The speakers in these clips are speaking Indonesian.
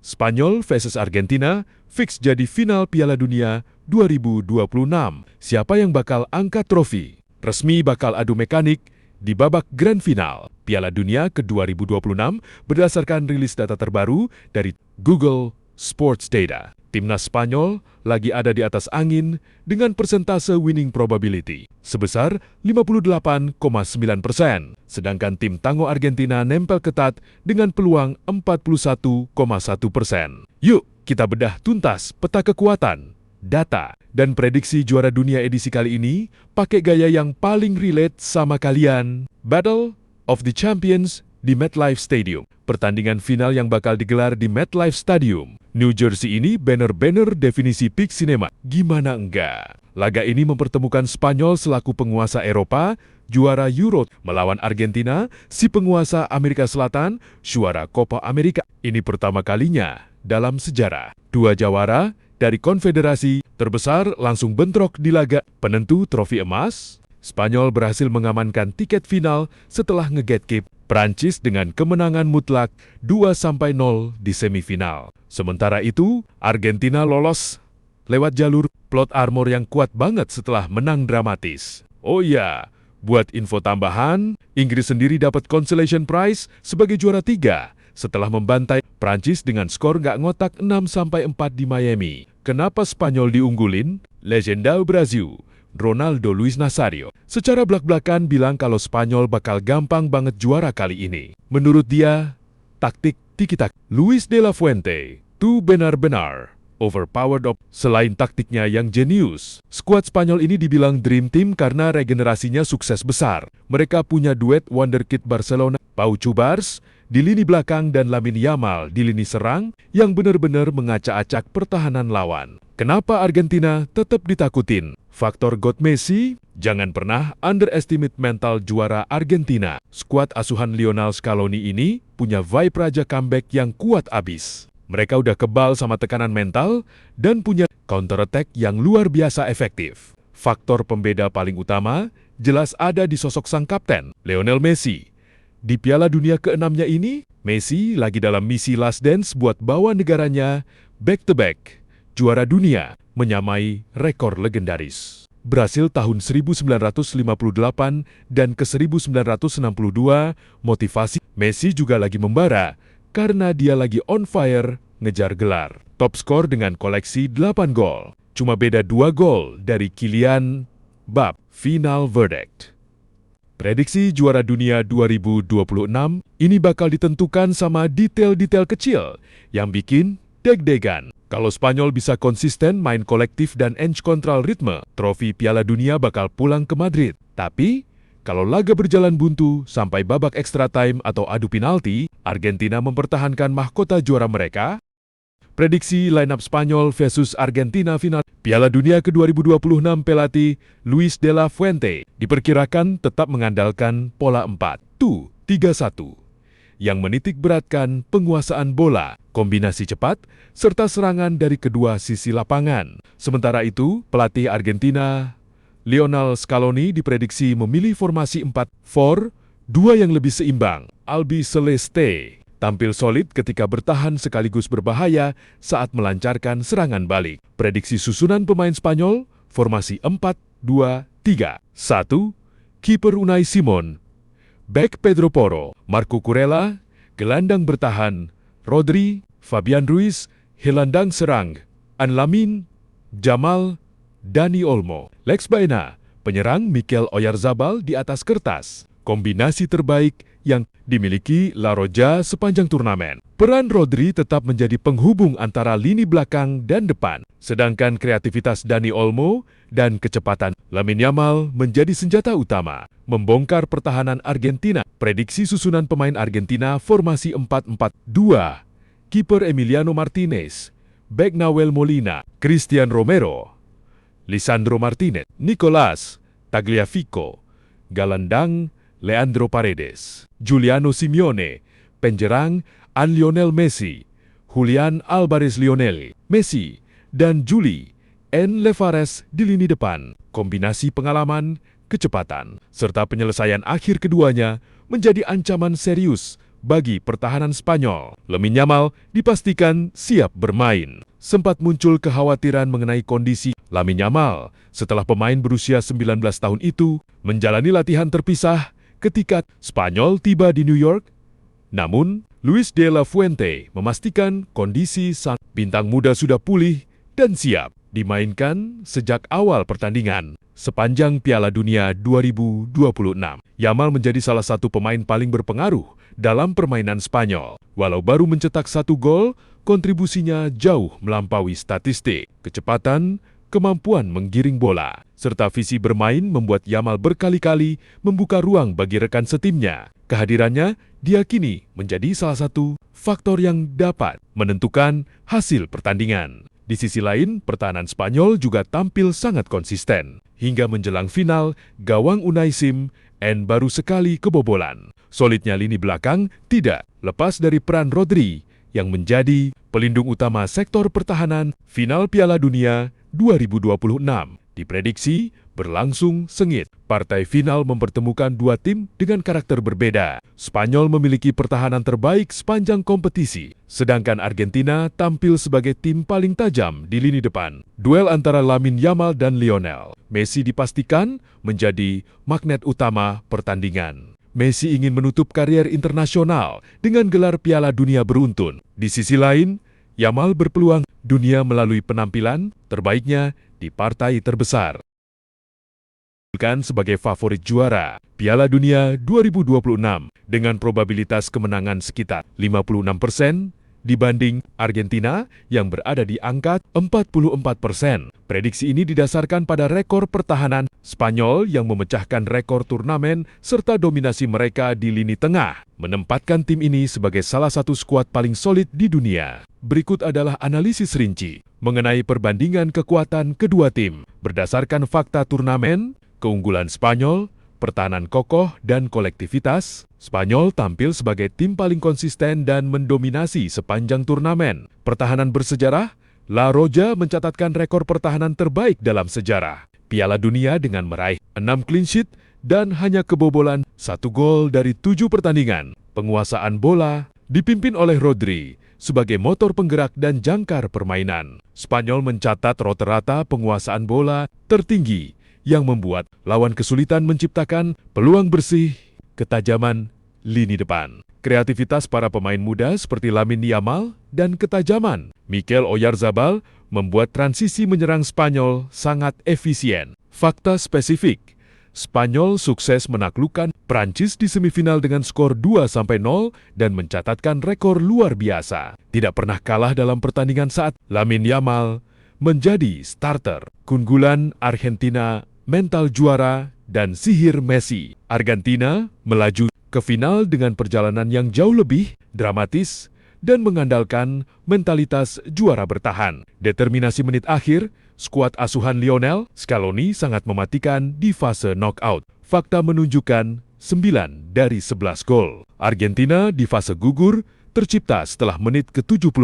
Spanyol versus Argentina fix jadi final Piala Dunia 2026. Siapa yang bakal angkat trofi? Resmi bakal adu mekanik di babak grand final Piala Dunia ke-2026 berdasarkan rilis data terbaru dari Google Sports Data. Timnas Spanyol lagi ada di atas angin dengan persentase winning probability sebesar 58,9%. Sedangkan tim tangguh Argentina nempel ketat dengan peluang 41,1%. Yuk, kita bedah tuntas peta kekuatan, data, dan prediksi juara dunia edisi kali ini pakai gaya yang paling relate sama kalian. Battle of the Champions di MetLife Stadium. Pertandingan final yang bakal digelar di MetLife Stadium, New Jersey ini bener-bener definisi peak cinema. Gimana enggak? Laga ini mempertemukan Spanyol selaku penguasa Eropa, juara Euro, melawan Argentina, si penguasa Amerika Selatan, juara Copa America. Ini pertama kalinya dalam sejarah. Dua jawara dari konfederasi terbesar langsung bentrok di laga penentu trofi emas. Spanyol berhasil mengamankan tiket final setelah nge-gatekeep Prancis dengan kemenangan mutlak 2-0 di semifinal. Sementara itu, Argentina lolos lewat jalur plot armor yang kuat banget setelah menang dramatis. Oh iya, buat info tambahan, Inggris sendiri dapat consolation prize sebagai juara 3 setelah membantai Prancis dengan skor nggak ngotak 6-4 di Miami. Kenapa Spanyol diunggulin? Legenda Brasil Ronaldo Luis Nazario secara belak-belakan bilang kalau Spanyol bakal gampang banget juara kali ini. Menurut dia, taktik tiki-taka Luis de la Fuente tuh benar-benar overpowered of. Selain taktiknya yang jenius, skuad Spanyol ini dibilang dream team karena regenerasinya sukses besar. Mereka punya duet wonderkid Barcelona, Pau Cubars di lini belakang dan Lamine Yamal di lini serang yang benar-benar mengacak-acak pertahanan lawan. Kenapa Argentina tetap ditakutin? Faktor God Messi, jangan pernah underestimate mental juara Argentina. Skuad asuhan Lionel Scaloni ini punya vibe raja comeback yang kuat abis. Mereka udah kebal sama tekanan mental dan punya counter attack yang luar biasa efektif. Faktor pembeda paling utama jelas ada di sosok sang kapten, Lionel Messi. Di Piala Dunia ke-6-nya ini, Messi lagi dalam misi last dance buat bawa negaranya back-to-back juara dunia, menyamai rekor legendaris. Brasil tahun 1958 dan ke 1962, motivasi Messi juga lagi membara karena dia lagi on fire ngejar gelar. Top skor dengan koleksi 8 gol. Cuma beda 2 gol dari Kylian Mbappé. Final verdict. Prediksi juara dunia 2026 ini bakal ditentukan sama detail-detail kecil yang bikin deg-degan. Kalau Spanyol bisa konsisten main kolektif dan edge kontrol ritme, trofi Piala Dunia bakal pulang ke Madrid. Tapi, kalau laga berjalan buntu sampai babak extra time atau adu penalti, Argentina mempertahankan mahkota juara mereka. Prediksi lineup Spanyol versus Argentina final Piala Dunia ke-2026 pelatih Luis de la Fuente diperkirakan tetap mengandalkan pola 4-2-3-1 yang menitik beratkan penguasaan bola, kombinasi cepat, serta serangan dari kedua sisi lapangan. Sementara itu, pelatih Argentina Lionel Scaloni diprediksi memilih formasi 4-4-2 yang lebih seimbang. Albi Celeste tampil solid ketika bertahan sekaligus berbahaya saat melancarkan serangan balik. Prediksi susunan pemain Spanyol, formasi 4-2-3. 1. Kiper Unai Simon, Bek Pedro Porro, Marco Kurela, gelandang bertahan, Rodri, Fabian Ruiz, gelandang serang, Lamine, Jamal, Dani Olmo. Lex Baena, penyerang Mikel Oyarzabal di atas kertas. Kombinasi terbaik yang dimiliki La Roja sepanjang turnamen. Peran Rodri tetap menjadi penghubung antara lini belakang dan depan, sedangkan kreativitas Dani Olmo dan kecepatan Lamine Yamal menjadi senjata utama. Membongkar pertahanan Argentina. Prediksi susunan pemain Argentina formasi 4-4-2. Kiper Emiliano Martinez, bek Nahuel Molina, Christian Romero, Lisandro Martinez, Nicolás Tagliafico, gelandang Leandro Paredes, Giuliano Simeone, penjerang Lionel Messi, Julian Alvarez Lionel Messi, dan Juli Levares di lini depan. Kombinasi pengalaman, kecepatan, serta penyelesaian akhir keduanya menjadi ancaman serius bagi pertahanan Spanyol. Lamine Yamal dipastikan siap bermain. Sempat muncul kekhawatiran mengenai kondisi Lamine Yamal setelah pemain berusia 19 tahun itu menjalani latihan terpisah ketika Spanyol tiba di New York. Namun, Luis de la Fuente memastikan kondisi sang bintang muda sudah pulih dan siap dimainkan sejak awal pertandingan. Sepanjang Piala Dunia 2026, Yamal menjadi salah satu pemain paling berpengaruh dalam permainan Spanyol. Walau baru mencetak 1 gol, kontribusinya jauh melampaui statistik. Kecepatan, kemampuan menggiring bola, serta visi bermain membuat Yamal berkali-kali membuka ruang bagi rekan setimnya. Kehadirannya diyakini menjadi salah satu faktor yang dapat menentukan hasil pertandingan. Di sisi lain, pertahanan Spanyol juga tampil sangat konsisten. Hingga menjelang final, gawang Unai Simon baru sekali kebobolan. Solidnya lini belakang tidak lepas dari peran Rodri yang menjadi pelindung utama sektor pertahanan. Final Piala Dunia 2026 diprediksi berlangsung sengit. Partai final mempertemukan dua tim dengan karakter berbeda. Spanyol memiliki pertahanan terbaik sepanjang kompetisi, sedangkan Argentina tampil sebagai tim paling tajam di lini depan. Duel antara Lamine Yamal dan Lionel Messi dipastikan menjadi magnet utama pertandingan. Messi ingin menutup karier internasional dengan gelar Piala Dunia beruntun. Di sisi lain, Yamal berpeluang dunia melalui penampilan terbaiknya di partai terbesar. Sebagai favorit juara Piala Dunia 2026 dengan probabilitas kemenangan sekitar 56% dibanding Argentina yang berada di angka 44%. Prediksi ini didasarkan pada rekor pertahanan Spanyol yang memecahkan rekor turnamen serta dominasi mereka di lini tengah, menempatkan tim ini sebagai salah satu skuad paling solid di dunia. Berikut adalah analisis rinci mengenai perbandingan kekuatan kedua tim. Berdasarkan fakta turnamen, keunggulan Spanyol, pertahanan kokoh, dan kolektivitas, Spanyol tampil sebagai tim paling konsisten dan mendominasi sepanjang turnamen. Pertahanan bersejarah, La Roja mencatatkan rekor pertahanan terbaik dalam sejarah Piala Dunia dengan meraih 6 clean sheet dan hanya kebobolan 1 gol dari 7 pertandingan. Penguasaan bola dipimpin oleh Rodri sebagai motor penggerak dan jangkar permainan. Spanyol mencatat rata-rata penguasaan bola tertinggi yang membuat lawan kesulitan menciptakan peluang bersih. Ketajaman lini depan, kreativitas para pemain muda seperti Lamine Yamal, dan ketajaman Mikel Oyarzabal membuat transisi menyerang Spanyol sangat efisien. Fakta spesifik, Spanyol sukses menaklukkan Prancis di semifinal dengan skor 2-0 dan mencatatkan rekor luar biasa. Tidak pernah kalah dalam pertandingan saat Lamine Yamal menjadi starter. Keunggulan Argentina, mental juara, dan sihir Messi. Argentina melaju ke final dengan perjalanan yang jauh lebih dramatis dan mengandalkan mentalitas juara bertahan. Determinasi menit akhir, skuad asuhan Lionel Scaloni sangat mematikan di fase knockout. Fakta menunjukkan 9 dari 11 gol Argentina di fase gugur tercipta setelah menit ke-75,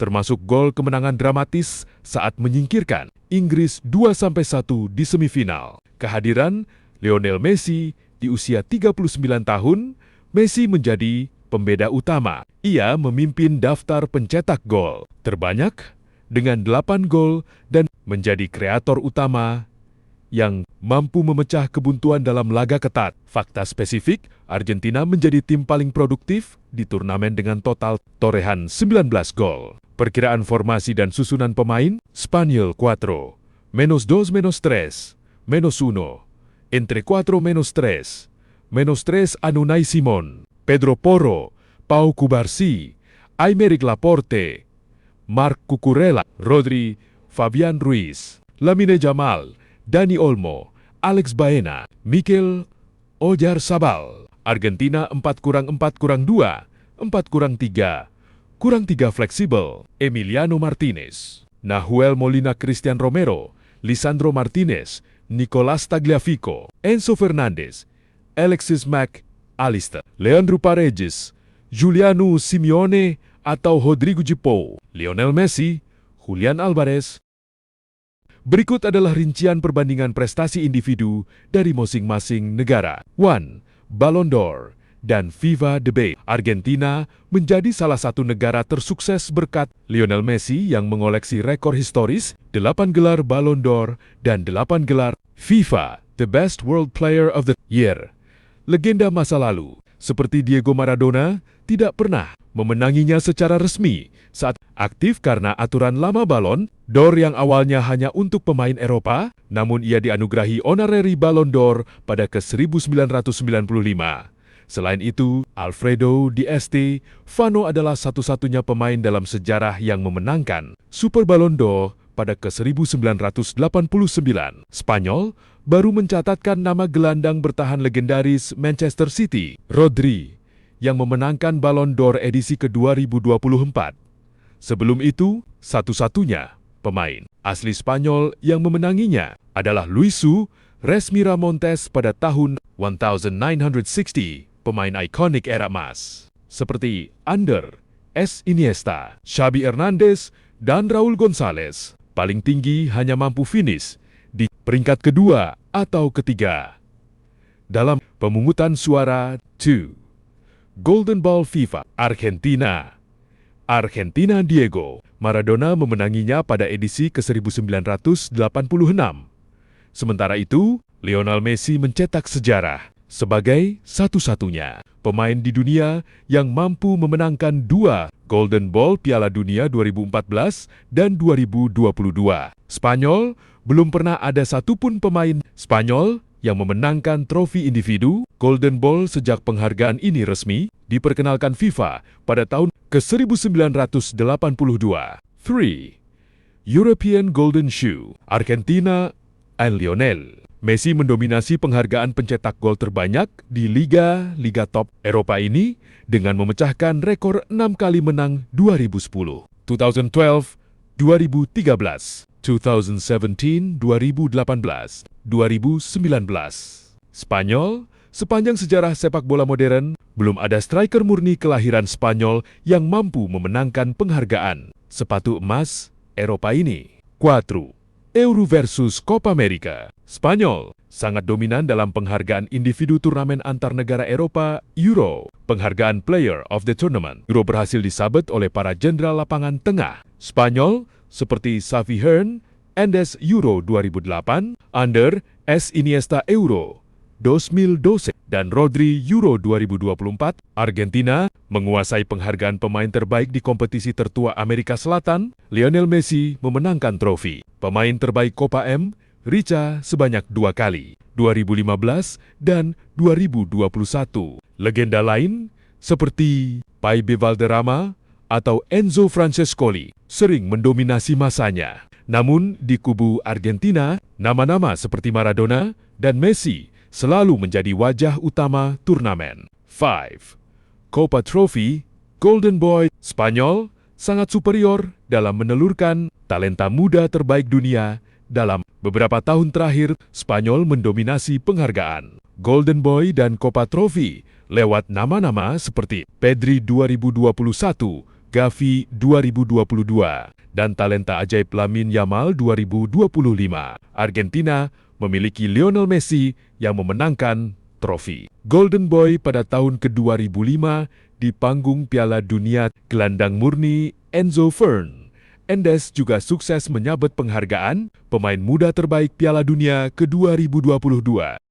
termasuk gol kemenangan dramatis saat menyingkirkan Inggris 2-1 di semifinal. Kehadiran Lionel Messi di usia 39 tahun, Messi menjadi pembeda utama. Ia memimpin daftar pencetak gol terbanyak dengan 8 gol dan menjadi kreator utama yang mampu memecah kebuntuan dalam laga ketat. Fakta spesifik, Argentina menjadi tim paling produktif di turnamen dengan total torehan 19 gol. Perkiraan formasi dan susunan pemain, Spanyol 4, -2, -3, -1, entre 4 -3, -3 Unai Simón, Pedro Porro, Pau Cubarsí, Aymeric Laporte, Marc Cucurella, Rodri, Fabián Ruiz, Lamine Yamal, Dani Olmo, Alex Baena, Mikel Oyarzabal. Argentina 4+4+2, 4+3, +3 fleksibel. Emiliano Martinez, Nahuel Molina, Christian Romero, Lisandro Martinez, Nicolás Tagliafico, Enzo Fernandez, Alexis Mac Allister, Leandro Paredes, Juliano Simeone atau Rodrigo de Paul, Lionel Messi, Julian Alvarez. Berikut adalah rincian perbandingan prestasi individu dari masing-masing negara. 1. Ballon d'Or, dan FIFA Debate. Argentina menjadi salah satu negara tersukses berkat Lionel Messi yang mengoleksi rekor historis 8 gelar Ballon d'Or dan 8 gelar FIFA The Best World Player of the Year. Legenda masa lalu, seperti Diego Maradona, tidak pernah memenanginya secara resmi saat aktif karena aturan lama Ballon d'Or yang awalnya hanya untuk pemain Eropa, namun ia dianugerahi honorary Ballon d'Or pada ke-1995. Selain itu, Alfredo Di Stéfano adalah satu-satunya pemain dalam sejarah yang memenangkan Super Ballon d'Or pada ke-1989. Spanyol baru mencatatkan nama gelandang bertahan legendaris Manchester City, Rodri, yang memenangkan Ballon d'Or edisi ke-2024. Sebelum itu, satu-satunya pemain asli Spanyol yang memenanginya adalah Luis Suárez Miramontes pada tahun 1960, pemain ikonik era emas, seperti Ander Iniesta, Xavi Hernandez, dan Raúl González. Paling tinggi hanya mampu finish di peringkat kedua atau ketiga. Dalam pemungutan suara 2 Golden Ball FIFA, Argentina Diego Maradona memenanginya pada edisi ke-1986. Sementara itu, Lionel Messi mencetak sejarah sebagai satu-satunya pemain di dunia yang mampu memenangkan 2 Golden Ball Piala Dunia 2014 dan 2022. Spanyol belum pernah ada satupun pemain Spanyol yang memenangkan trofi individu Golden Ball sejak penghargaan ini resmi diperkenalkan FIFA pada tahun ke-1982. 3. European Golden Shoe, Argentina and Lionel Messi mendominasi penghargaan pencetak gol terbanyak di liga top Eropa ini dengan memecahkan rekor 6 kali menang 2010, 2012, 2013, 2017, 2018, 2019. Spanyol, sepanjang sejarah sepak bola modern, belum ada striker murni kelahiran Spanyol yang mampu memenangkan penghargaan sepatu emas Eropa ini. 4. Euro versus Copa America. Spanyol sangat dominan dalam penghargaan individu turnamen antar negara Eropa, Euro. Penghargaan Player of the Tournament Euro berhasil disabet oleh para jenderal lapangan tengah Spanyol seperti Xavi Hernandez Euro 2008, Ander Iniesta Euro 2012, dan Rodri Euro 2024. Argentina menguasai penghargaan pemain terbaik di kompetisi tertua Amerika Selatan. Lionel Messi memenangkan trofi pemain terbaik Copa Rica sebanyak 2 kali, 2015 dan 2021. Legenda lain seperti Paibe Valderrama atau Enzo Francescoli sering mendominasi masanya. Namun di kubu Argentina, nama-nama seperti Maradona dan Messi selalu menjadi wajah utama turnamen. 5. Copa Trophy, Golden Boy. Spanyol sangat superior dalam menelurkan talenta muda terbaik dunia. Dalam beberapa tahun terakhir, Spanyol mendominasi penghargaan Golden Boy dan Copa Trophy lewat nama-nama seperti Pedri 2021, Gavi 2022, dan talenta ajaib Lamine Yamal 2025. Argentina memiliki Lionel Messi yang memenangkan trofi Golden Boy pada tahun ke-2005 di panggung Piala Dunia. Gelandang murni Enzo Fernandez juga sukses menyabet penghargaan pemain muda terbaik Piala Dunia ke-2022.